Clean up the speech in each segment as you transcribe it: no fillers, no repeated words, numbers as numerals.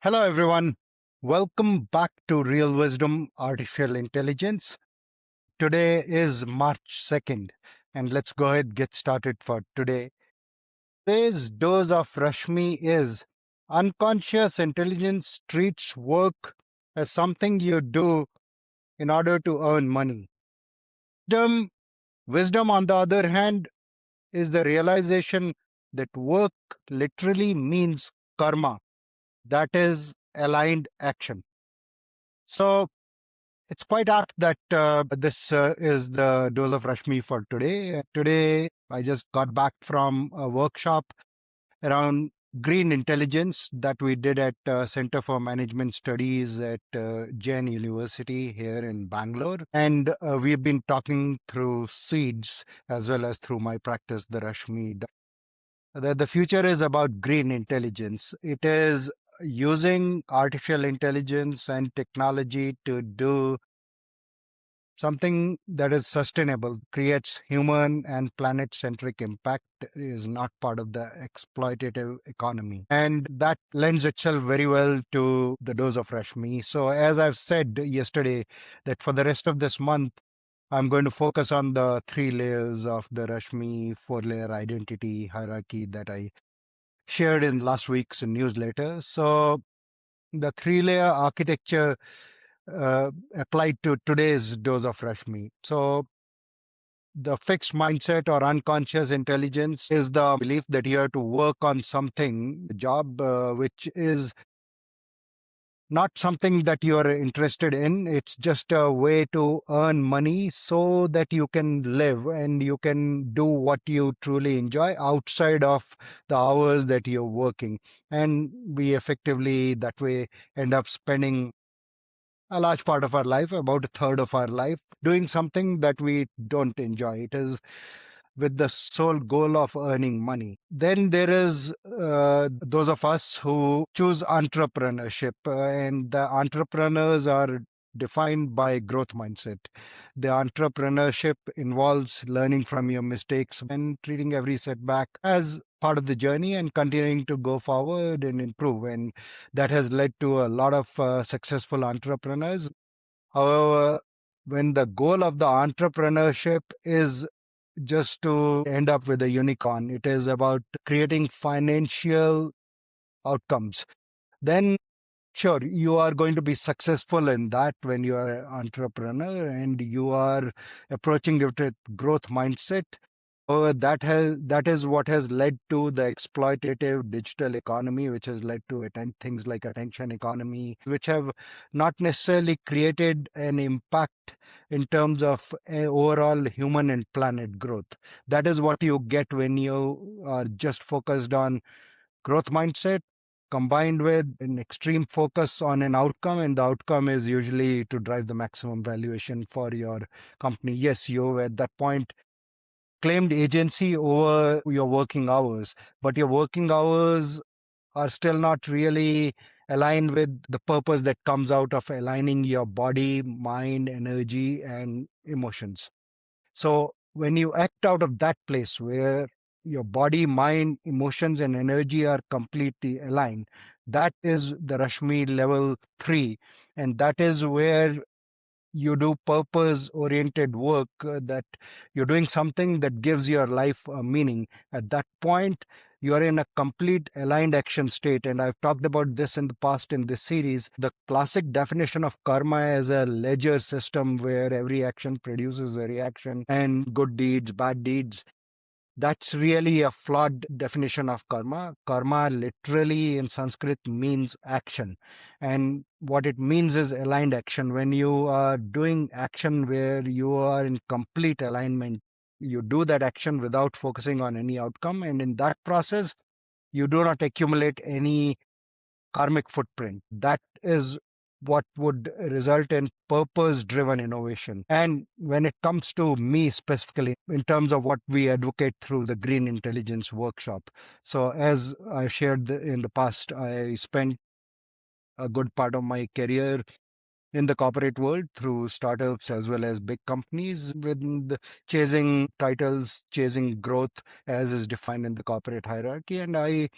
Hello, everyone. Welcome back to Real Wisdom Artificial Intelligence. Today is March 2nd, and let's go ahead and get started for today. Today's dose of Rashmi is unconscious intelligence treats work as something you do in order to earn money. Wisdom, on the other hand, is the realization that work literally means karma, that is, aligned action. So, it's quite apt that this is the dose of Rashmi for today. Today, I just got back from a workshop around green intelligence that we did at Center for Management Studies at Jain University here in Bangalore. And we've been talking through seeds as well as through my practice, the Rashmi. The future is about green intelligence. It is using artificial intelligence and technology to do something that is sustainable, creates human and planet centric impact, is not part of the exploitative economy. And that lends itself very well to the dose of Rashmi. So, as I've said yesterday, that for the rest of this month, I'm going to focus on the 3 layers of the Rashmi 4 layer identity hierarchy that I shared in last week's newsletter. So, the 3 layer architecture applied to today's dose of Rashmi. So, the fixed mindset or unconscious intelligence is the belief that you have to work on something, a job which is not something that you are interested in. It's just a way to earn money so that you can live and you can do what you truly enjoy outside of the hours that you're working. And we effectively, that way, end up spending a large part of our life, about a third of our life, doing something that we don't enjoy. It is with the sole goal of earning money. Then there is those of us who choose entrepreneurship, and the entrepreneurs are defined by growth mindset. The entrepreneurship involves learning from your mistakes and treating every setback as part of the journey and continuing to go forward and improve. And that has led to a lot of successful entrepreneurs. However, when the goal of the entrepreneurship is just to end up with a unicorn, it is about creating financial outcomes, then sure, you are going to be successful in that when you are an entrepreneur and you are approaching it with growth mindset. That is what has led to the exploitative digital economy, which has led to things like attention economy, which have not necessarily created an impact in terms of overall human and planet growth. That is what you get when you are just focused on growth mindset combined with an extreme focus on an outcome, and the outcome is usually to drive the maximum valuation for your company. Yes, you at that point claimed agency over your working hours, but your working hours are still not really aligned with the purpose that comes out of aligning your body, mind, energy, and emotions. So when you act out of that place where your body, mind, emotions, and energy are completely aligned, that is the Rashmi level 3. And that is where you do purpose oriented work, that you're doing something that gives your life a meaning. At that point, you are in a complete aligned action state. And I've talked about this in the past in this series. The classic definition of karma as a ledger system where every action produces a reaction, and good deeds, bad deeds, that's really a flawed definition of karma. Karma literally in Sanskrit means action. And what it means is aligned action. When you are doing action where you are in complete alignment, you do that action without focusing on any outcome. And in that process, you do not accumulate any karmic footprint. That is what would result in purpose driven innovation. And when it comes to me specifically, in terms of what we advocate through the Green Intelligence Workshop. So, as I shared in the past, I spent a good part of my career in the corporate world through startups as well as big companies with chasing titles, chasing growth as is defined in the corporate hierarchy. And I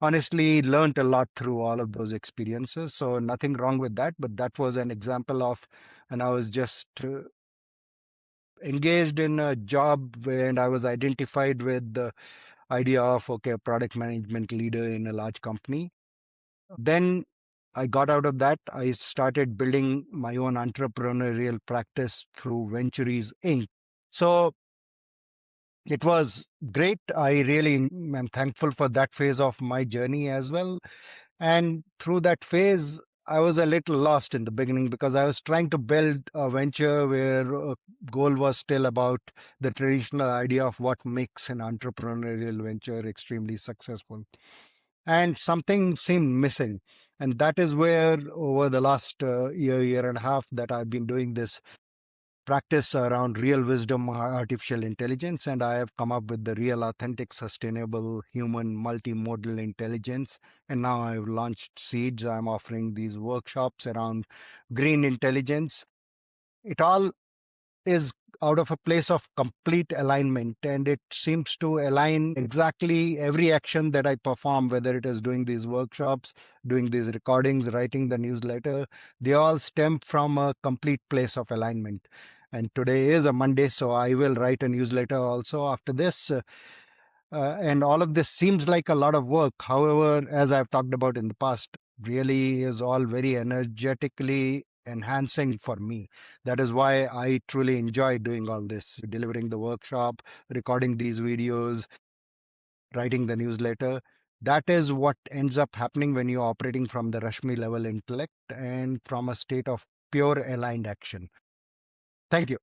honestly learned a lot through all of those experiences. So nothing wrong with that. But that was an example of, and I was just engaged in a job and I was identified with the idea of, okay, product management leader in a large company. Then I got out of that. I started building my own entrepreneurial practice through Ventures Inc. So it was great. I really am thankful for that phase of my journey as well. And through that phase, I was a little lost in the beginning because I was trying to build a venture where a goal was still about the traditional idea of what makes an entrepreneurial venture extremely successful. And something seemed missing. And that is where, over the last year and a half, that I've been doing this practice around real wisdom, artificial intelligence, and I have come up with the real, authentic, sustainable, human, multimodal intelligence. And now I've launched Seeds. I'm offering these workshops around green intelligence. It all is out of a place of complete alignment, and it seems to align exactly every action that I perform, whether it is doing these workshops, doing these recordings, writing the newsletter. They all stem from a complete place of alignment. And today is a Monday, so I will write a newsletter also after this. And all of this seems like a lot of work. However, as I've talked about in the past, really is all very energetically enhancing for me. That is why I truly enjoy doing all this, delivering the workshop, recording these videos, writing the newsletter. That is what ends up happening when you're operating from the Rashmi level intellect and from a state of pure aligned action. Thank you.